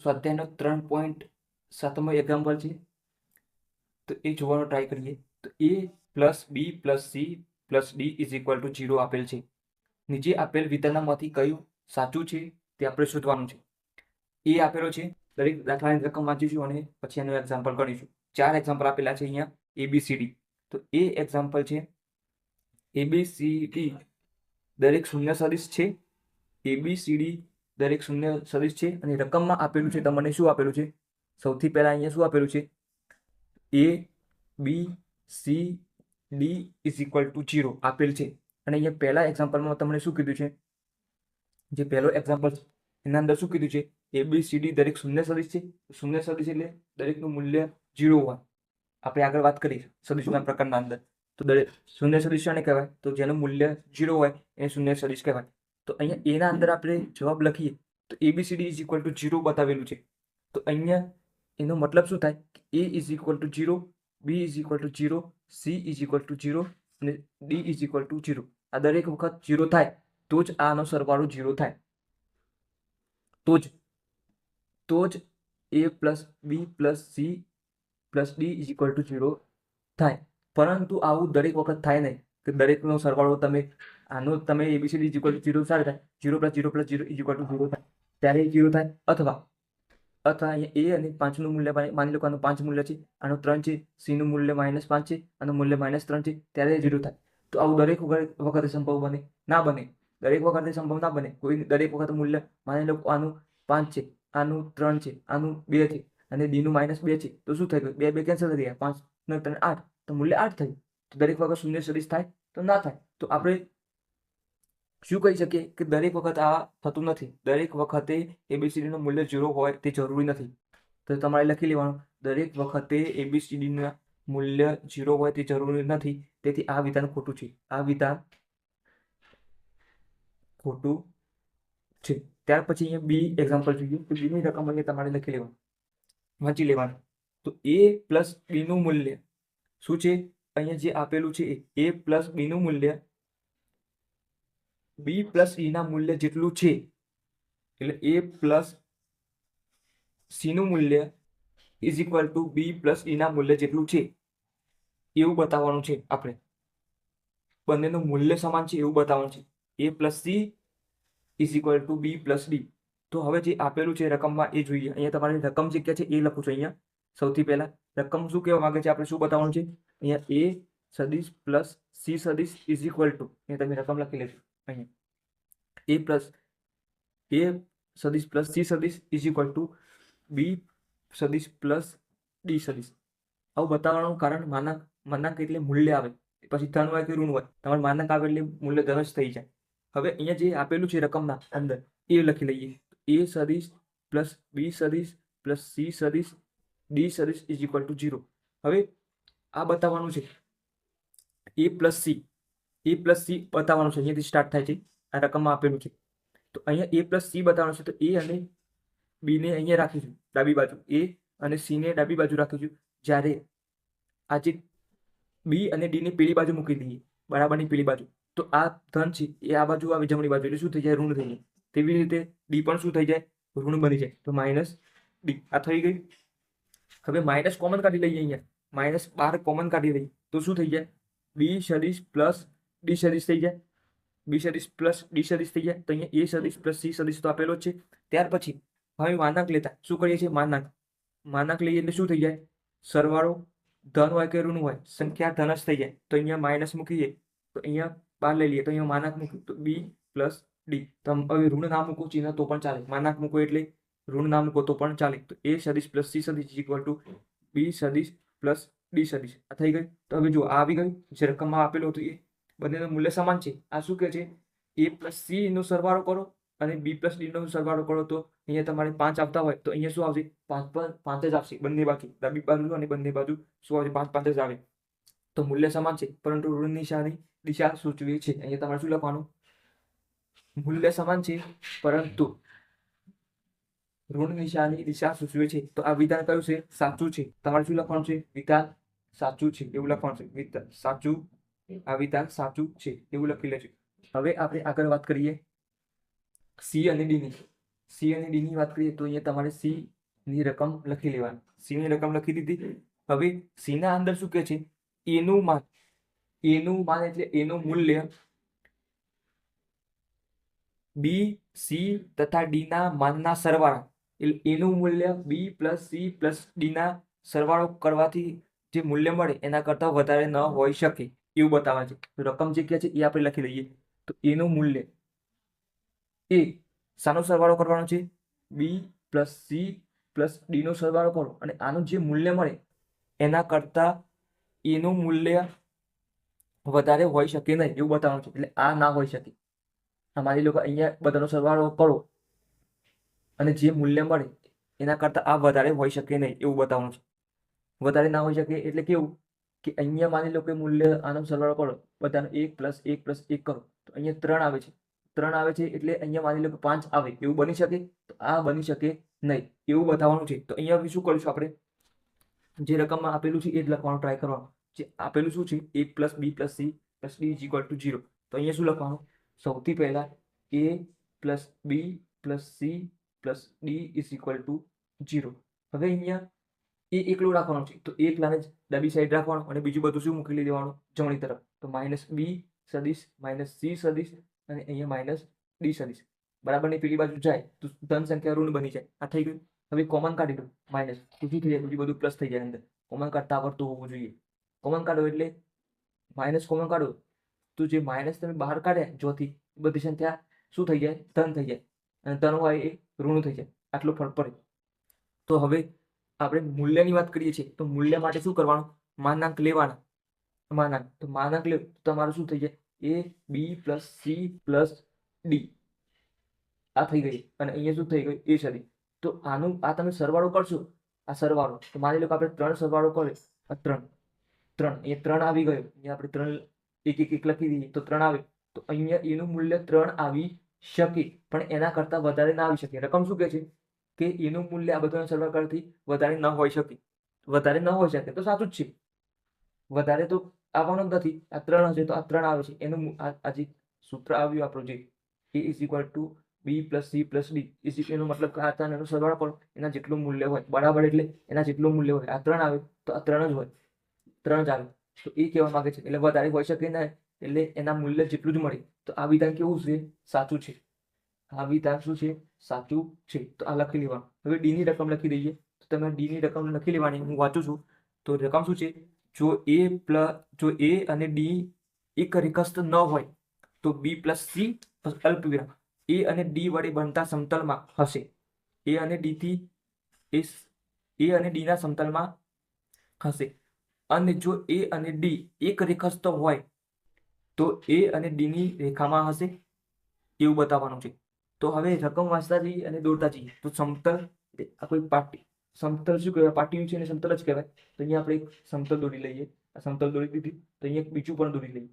સ્વાધ્યાયનો 3.7મો example છે, તો એ જોવાનો ટ્રાય કરીએ. તો a plus B plus C plus D is equal to 0 આપેલ છે. નીચે આપેલ વિધાનમાંથી કયું સાચું છે તે આપણે શોધવાનું છે. એ આપેલો છે, દરેક દાખલાની રકમ વાંચીશું અને પછી એનું એક્ઝામ્પલ કરીશું. 4 એક્ઝામ્પલ આપેલા છે અહીંયા ABCD. તો એ એક્ઝામ્પલ છે ABCD દરેક શૂન્ય સદિશ છે. ABCD દરેક શૂન્ય સદિશ છે અને રકમમાં આપેલું છે. તમને શું આપેલું છે? સૌથી પહેલા અહીંયા શું આપેલું છે? ABCD ઇઝ ઇક્વલ ટુ 0 આપેલ છે. અને અહીંયા પહેલા એક્ઝામ્પલમાં તમને શું કીધું છે? જે પહેલો એક્ઝામ્પલ છે એના અંદર શું કીધું છે? ABCD દરેક શૂન્ય સદિશ છે. શૂન્ય સદિશ એટલે દરેકનું મૂલ્ય 0 હોય. આપણે આગળ વાત કરી સદિશના પ્રકારના અંદર. તો દરેક શૂન્ય સદિશ શાને કહેવાય? તો જેનું મૂલ્ય 0 હોય એને શૂન્ય સદિશ કહેવાય. તો અહીંયા એના અંદર આપણે જવાબ લખીએ તો ABCD ઇઝ ઇક્વલ ટુ 0 બતાવેલું છે. તો અહીંયા એનો મતલબ શું થાય? A is equal to 0, B is equal to 0, C is equal to 0 અને D ઇઝ ઇક્વલ ટુ 0. આ દરેક વખત 0 થાય તો જ આનો સરવાળો 0 થાય. તો જ A plus B plus C plus D is equal to 0 થાય. પરંતુ આવું દરેક વખત થાય નહીં કે દરેકનો સરવાળો તમે આનો તમે ABCD ઇઝ ઇક્વલ ટુ 0 સારું થાય, 0 plus 0 plus 0 is equal to 0 થાય ત્યારે 0 થાય. અથવા અહીંયા A અને 5નું મૂલ્ય માની લો કે આનું 5 મૂલ્ય છે, આનું 3 છે, C નું મૂલ્ય -5 છે, આનું મૂલ્ય -3 છે, ત્યારે 0 થાય. તો આવું દરેક વખતે સંભવ બને? ના બને. દરેક વખતે સંભવ ના બને. કોઈ દરેક વખત મૂલ્ય માની લો આનું 5 છે, આનું 3 છે, આનું 2 છે અને D નું -2 છે, તો શું થઈ ગયું? 2 કેન્સલ થઈ ગયા, 5 ને 3 8, તો મૂલ્ય 8 થયું. તો દરેક વખત શૂન્ય સદિશ થાય? તો ના થાય. તો આપણે શું કહી શકીએ કે દરેક વખત આ થતું નથી. દરેક વખતે ABCD નું મૂલ્ય 0 હોય તે જરૂરી નથી. તો તમારે લખી લેવાનું, દરેક વખતે ABCD ના મૂલ્ય 0 હોય તે જરૂરી નથી. તેથી આ વિધાન ખોટું છે. આ વિધાન ખોટું છે. ત્યાર પછી અહીંયા બી એક્ઝામ્પલ જોઈએ. તો બીની રકમ અહીંયા તમારે લખી લેવાનું, વાંચી લેવાનું. તો A પ્લસ B નું મૂલ્ય શું છે? અહીંયા જે આપેલું છે A પ્લસ B નું મૂલ્ય B પ્લસ E ના મૂલ્ય જેટલું છે. એટલે A પ્લસ C નું મૂલ્ય is equal two B plus E ના મૂલ્ય જેટલું છે એવું બતાવવાનું છે. આપણે બંનેનું મૂલ્ય સમાન છે એવું બતાવવાનું છે. A plus C is equal two B plus D. તો હવે જે આપેલું છે રકમમાં એ જોઈએ. અહીંયા તમારી રકમ જે ક્યાં છે એ લખું છું. અહીંયા સૌથી પહેલા રકમ શું કહેવા માંગે છે? આપણે શું બતાવવાનું છે? અહીંયા A સદિશ પ્લસ C સદિશ ઇઝ ઇક્વલ ટુ, અહીંયા તમે રકમ લખી લેજો. અહીંયા A સદિશ પ્લસ C સદિશ ઇઝ ઇક્વલ ટુ B સદિશ પ્લસ D સદિશ. આવું બતાવવાનું કારણ માનાંક એટલે મૂલ્ય આવે, પછી ધન હોય કે ઋણ હોય, તમારે માનાંક આવે એટલે મૂલ્ય ધન જ થઈ જાય. હવે અહીંયા જે આપેલું છે રકમના અંદર એ લખી લઈએ. A સદિશ પ્લસ B સદિશ પ્લસ C સદિશ D સદિશ ઇઝ ઇક્વલ ટુ 0. હવે આ બતાવવાનું છે A પ્લસ C બતાવવાનું છે. અહીંયાથી સ્ટાર્ટ થાય છે. આ રકમમાં આપેલું છે. તો અહીંયા A પ્લસ C બતાવવાનું છે. તો A અને B ને અહીંયા રાખીશું ડાબી બાજુ, A અને C ને ડાબી બાજુ રાખીશું. જ્યારે આ જે B અને D ની પેલી બાજુ મૂકી દઈએ, બરાબરની પેલી બાજુ, તો આ ધન છે એ આ બાજુ આવે જમણી બાજુ, એટલે શું થઈ જાય? ઋણ થઈ જાય. તેવી રીતે D પણ શું થઈ જાય? ઋણ બની જાય. તો -D આ થઈ ગઈ. હવે માઇનસ કોમન કાઢી લઈએ. અહીંયા -12 કોમન કાઢી લઈએ તો શું થઈ જાય? B સદિશ પ્લસ D સદિશ થઈ જાય. B સદિશ પ્લસ D સદિશ થઈ જાય. તો અહીંયા A સદિશ પ્લસ C સદિશ તો આપેલો જ છે. ત્યાર પછી હવે માનાંક લેતા શું કરીએ છીએ? માનાંક લઈએ એટલે શું થઈ જાય? સરવાળો ધન હોય કે ઋણ હોય, સંખ્યા ધન જ થઈ જાય. તો અહીંયા માઇનસ મૂકીએ તો અહીંયા 12 લઈ લઈએ તો અહીંયા માનાંક મૂક્યું તો B પ્લસ D. તો હવે ઋણ ના મૂકો ચિહ્ન તો પણ ચાલે, માનાંક મૂકો એટલે ઋણ ના મૂકો તો પણ ચાલે. તો A સદિશ પ્લસ C સદિશ ઇક્વલ ટુ B સદિશ પ્લસ D સદિશ. આ થઈ ગઈ. તો હવે જો આ આવી ગયું જે રકમમાં આપેલું હતું એ બંનેનું મૂલ્ય સમાન છે. આ શું કહે છે? A પ્લસ C નો સરવાળો કરો અને B પ્લસ D નો સરવાળો કરો તો અહીંયા તમારે 5 આપતા હોય તો અહીંયા શું આવશે? 5 પર 5 જ આવશે બંને બાજુ, ડાબી બાજુ અને બંને બાજુ શું આવશે? 5 જ આવે. તો મૂલ્ય સમાન છે પરંતુ ઋણ નિશાની દિશા સૂચવે છે. અહીંયા તમારે શું લખવાનું? મૂલ્ય સમાન છે પરંતુ ઋણ નિશાની દિશા સૂચવે છે. તો આ વિધાન કયું છે? સાચું છે. તમારે શું લખવાનું છે? વિધાન સાચું છે એવું લખવાનું છે. વિધાન સાચું, આ વિધાન સાચું છે એવું લખી લેજો. હવે આપણે આગળ વાત કરીએ C અને D ની. C સી અને ડી ની વાત કરીએ તો અહીંયા તમારે સી ની રકમ લખી લેવાની. સી ની રકમ લખી દીધી. હવે સી ના અંદર શું કે છે? એનું માન. એનું માન એટલે એનું મૂલ્ય બી, સી તથા ડી ના માનના સરવાળા. એટલે એનું મૂલ્ય બી પ્લસ સી પ્લસ ડી ના સરવાળો કરવાથી જે મૂલ્ય મળે એના કરતા વધારે ન હોઈ શકે એવું બતાવવા છે. તો રકમ જે કહે છે એ આપણે લખી દઈએ. તો એનું મૂલ્ય એ શાનો સરવાળો કરવાનો છે? બી પ્લસ સી પ્લસ ડી નો સરવાળો કરો અને આનું જે મૂલ્ય મળે એના કરતા એનું મૂલ્ય વધારે હોઈ શકે નહીં એવું બતાવવાનું છે. એટલે આ ના હોઈ શકે. માની લો કે અહીંયા બધાનો સરવાળો કરો અને જે મૂલ્ય મળે એના કરતા આ વધારે હોઈ શકે નહીં એવું બતાવવાનું છે. વધારે ના હોઈ શકે એટલે કેવું કે અહીંયા માની લો કે મૂલ્ય આનો સરવાળો કરો, બધાનો 1 પ્લસ 1 પ્લસ 1 કરો તો અહીંયા 3 આવે છે. 3 આવે છે એટલે અહીંયા માની લો કે 5 આવે એવું બની શકે? તો આ બની શકે નહીં એવું બતાવવાનું છે. તો અહીંયા શું કરીશું આપણે? જે રકમમાં આપેલું છે એ જ લખવાનું ટ્રાય કરવાનું. જે આપેલું શું છે? a plus B plus C plus D is equal to 0. તો અહીંયા શું લખવાનું? સૌથી પહેલા a plus B plus C plus D is equal to 0. હવે અહીંયા એ એકલું રાખવાનું છે તો એકલાને જ ડાબી સાઈડ રાખવાનું અને બીજું બધું શું મૂકી દેવાનું? જમણી તરફ. તો માઇનસ બી સદીશ માઇનસ સી સદીશ અને અહીંયા માઇનસ ડી સદીશ. બરાબરની પેલી બાજુ જાય તો ધન સંખ્યા ઋણ બની જાય. આ થઈ ગયું. હવે કોમન કાઢી દો. માઇનસ તો શું થઈ જાય? બીજું બધું પ્લસ થઈ જાય. અંદર કોમન કાઢતા આવડતું હોવું જોઈએ. કોમન કાઢો એટલે માઇનસ કોમન કાઢો તો જે માઇનસ તમે બહાર કાઢ્યા જોથી બધી સંખ્યા શું થઈ જાય? ધન થઈ જાય. અને ધન હોય એ ઋણ થઈ જાય. આટલો ફરક પડે. તો હવે આપણે મૂલ્યની વાત કરીએ છીએ તો મૂલ્ય માટે શું કરવાનું? માનાંક લેવાના. માનાંક તો માનાંક લે તો તમારું શું થઈ જાય? એ બી પ્લસ સી પ્લસ ડી આ થઈ ગઈ અને અહીંયા શું થઈ ગયું? એ સદી. તો આનું આ તમે સરવાળો કરશો. આ સરવાળો તો માની લો કે આપણે 3 સરવાળો કરીએ. આ 3 એ 3 આવી ગયો. અહીંયા આપણે 3 એક એક એક લખી દઈએ તો 3 આવે. તો અહીંયા એનું મૂલ્ય 3 આવી શકે પણ એના કરતા વધારે ના આવી શકે. રકમ શું કહે છે? કે એનું મૂલ્ય આ બધાનો સરવાળો કરવાથી વધારે ન હોઈ શકે. વધારે ન હોઈ શકે તો સાચું જ છે. વધારે તો આવવાનું જ નથી. આ 3 હશે તો આ 3 આવે છે. એનું આ જે સૂત્ર આવ્યું આપણું જે a is equal to B plus C plus D is એનો મતલબ કે આ 3 એનો સરવાળો કરો એના જેટલું મૂલ્ય હોય બરાબર એટલે એના જેટલું મૂલ્ય હોય. આ 3 આવે તો આ 3 જ હોય. 3 જ આવે તો એ કહેવા માંગે છે એટલે વધારે હોઈ શકે ના એટલે એના મૂલ્ય જેટલું જ મળે. તો આ વિધાન કેવું છે? સાચું છે. આ વિધાન શું છે? સાચું છે. તો આ લખી લેવાનું. હવે ડી ની રકમ લખી દઈએ. તો તમે ડી ની રકમ લખી લેવાની. હું વાંચું છું. તો રકમ શું છે? જો એ અને ડી એક રેખાસ્થ ન હોય તો બી પ્લસ સી અલ્પવિરામ એ અને ડી વડે બનતા સમતલમાં હશે. એ અને ડી થી એ અને ડી ના સમતલમાં હશે. અને જો એ અને ડી એક રેખાસ્થ હોય તો એ અને ડી ની રેખામાં હશે એવું બતાવવાનું છે. તો હવે રકમ વાંચતા જઈએ અને દોરતા જઈએ. તો સમતલ આ કોઈ પાટી સમતલ શું કહેવાય? પાટીયું છે એને સમતલ જ કહેવાય. તો અહીંયા આપણે એક સમતલ દોરી લઈએ. આ સમતલ દોરી દીધી તો અહીંયા બીજું પણ દોરી લઈએ.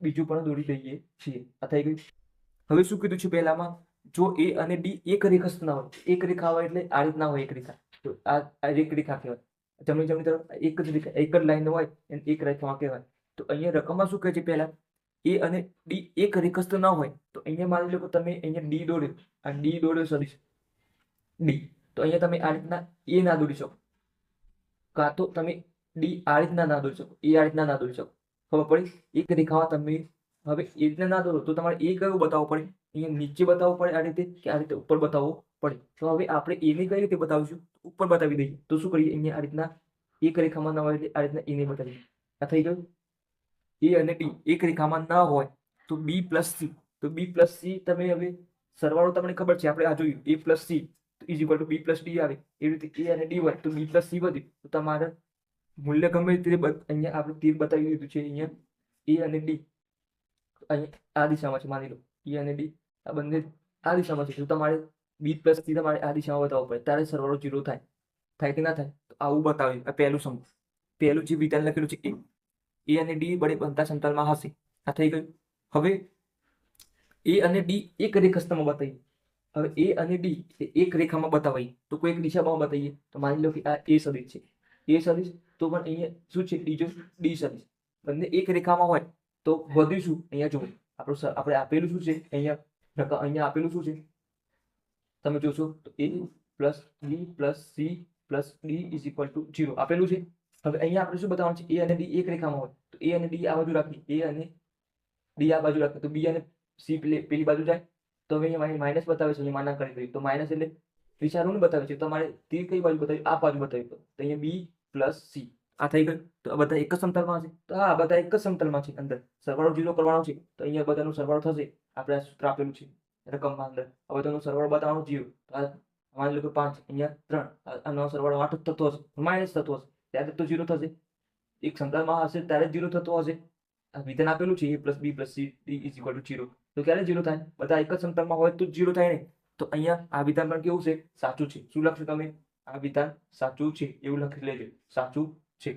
બીજું પણ દોરી દઈએ છીએ. આ થઈ ગયું. હવે શું કીધું છે પહેલામાં? જો એ અને ડી એક રેખાસ્થ ના હોય. એક રેખા હોય એટલે આ રીતના હોય એક રેખા. તો આ એક રેખા કહેવાય. જમણી જમણી તરફ એક જ રેખા એક જ લાઈન હોય એને એક રેખામાં કહેવાય. તો અહીંયા રકમમાં શું કહે છે? પહેલા એ અને ડી એક રેખાસ્થ ન હોય તો અહીંયા માની લો કે તમે અહીંયા ડી દોર્યો. આ ડી દોર્યો સદીશ ડી. તો અહીંયા તમે આ રીતના એ ના દોરી શકો. કાં તો તમે ડી આ રીતના ના દોરી શકો. એ આ રીતના ના દોરી શકો. ખબર પડી? એક રેખામાં તમે હવે એ રીતના ના દોરો તો તમારે એ કયું બતાવવું પડે? અહીંયા નીચે બતાવવું પડે આ રીતે કે આ રીતે ઉપર બતાવવું પડે. તો હવે આપણે એને કઈ રીતે બતાવીશું? ઉપર બતાવી દઈએ. તો શું કરીએ? અહીંયા આ રીતના એક રેખામાં ના હોય એટલે આ રીતના એને બતાવીએ. આ થઈ ગયું. એ અને ડી એક રેખામાં ના હોય તો બી પ્લસ સી. તો બી પ્લસ સી તમે હવે સરવાળો તમને ખબર છે. આપણે આ જોયું A plus C is equal to B plus D આવે. એવી રીતે એ અને ડી હોય તો બી પ્લસ સી વધ્યું તો તમારે મૂલ્ય ગમે તે અહીંયા આપણે તીર બતાવી દીધું છે. અહીંયા એ અને ડી અહીંયા આ દિશામાં છે. માની લો એ અને ડી આ બંને આ દિશામાં છે. તો તમારે બી પ્લસ સી તમારે આ દિશામાં બતાવવું પડે ત્યારે સરવાળો 0 થાય. થાય કે ના થાય? તો આવું બતાવ્યું. આ પહેલું સમજ. પહેલું જે વિધાન લખેલું છે એ અને ડી વડે બનતા સમતલમાં હશે. આ થઈ ગયું. હવે એ અને ડી એક રેખાસ્તમાં બતાવીએ. હવે એ અને ડી એક રેખામાં બતાવીએ તો કોઈ એક દિશામાં બતાવીએ. તો માની લો કે આ એ સદિશ છે. એ સદિશ તો પણ અહીંયા શું છે? ડી સદિશ. બંને એક રેખામાં હોય તો વધ્યું શું? અહીંયા જુઓ આપણે આપેલું શું છે? અહીંયા આપેલું શું છે? તમે જોશો તો a plus b plus c plus d is equal to 0 આપેલું છે. હવે અહીંયા આપણે શું બતાવવાનું છે, a અને d એક રેખામાં હોય તો a અને d આ બાજુ રાખી, a અને d આ બાજુ રાખે તો b અને c પેલી બાજુ જાય. તો હવે અહીંયા માઇનસ બતાવે છે, અહીંયા માના કરી દઈએ તો માઇનસ એટલે દિશા ઋણ બતાવે છે. તમારે તીર કઈ બાજુ બતાવી, આ બાજુ બતાવી તો અહીંયા b પ્લસ c આ થઈ ગયું. તો આ બધા એક જ સમતલમાં હશે, તો હા બધા એક જ સમતલમાં છે. અંદર સરવાળો 0 કરવાનો છે તો અહીંયા બધાનો સરવાળો થશે. આપણે આ સૂત્ર આપેલું છે રકમમાં અંદર, આ બધાનો સરવાળો બતાવવાનો 0. માની લો કે 5 અહીંયા 3, આનો સરવાળો 8 થતો હશે, માઇનસ થતો હશે, ત્યારે તો 0 થશે. એક સમતલમાં હશે ત્યારે 0 થતો હશે. આ વિધાન આપેલું છે a plus b plus c d is equal to 0. તો ક્યારે 0 થાય? બધા એક જ સમતલમાં હોય તો 0 થાય ને. તો અહીંયા આ વિધાન પણ કેવું છે? સાચું છે. શું લખશો તમે? આ વિધાન સાચું છે એવું લખી લેજો, સાચું છે.